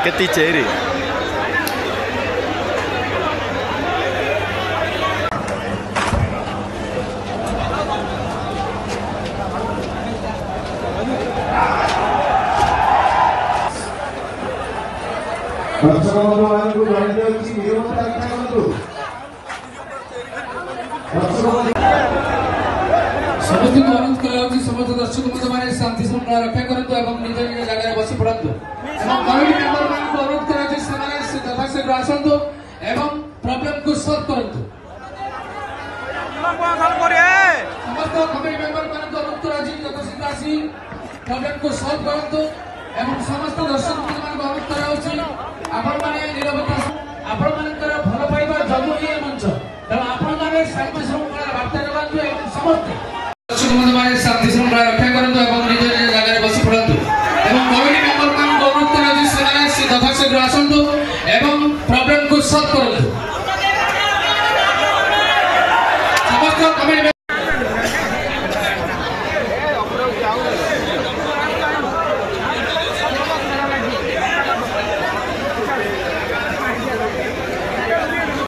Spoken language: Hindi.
कितनी चेहरे समस्त अनुरोध कर समस्त दर्शक बंधु मैंने शांति श्रृंखला रक्षा करते निज निज जगह बसी पड़ू कमिटी मेंबर मान अनुरोध कर यथाशीघ्र आसतु एवं प्रॉब्लम को सॉल्व करंतु समस्त कमिटी मेंबर मान अनुरोध कर यथाशीघ्र आसी प्रॉब्लम को सॉल्व करंतु एवं समस्त दर्शक बंधु मान अनुरोध कर आपण माने निरवता आपण मानकर भल पाइबा जन्म ये मंच तेणु आपण माने शांति श्रृंखला वार्ता जगह समस्त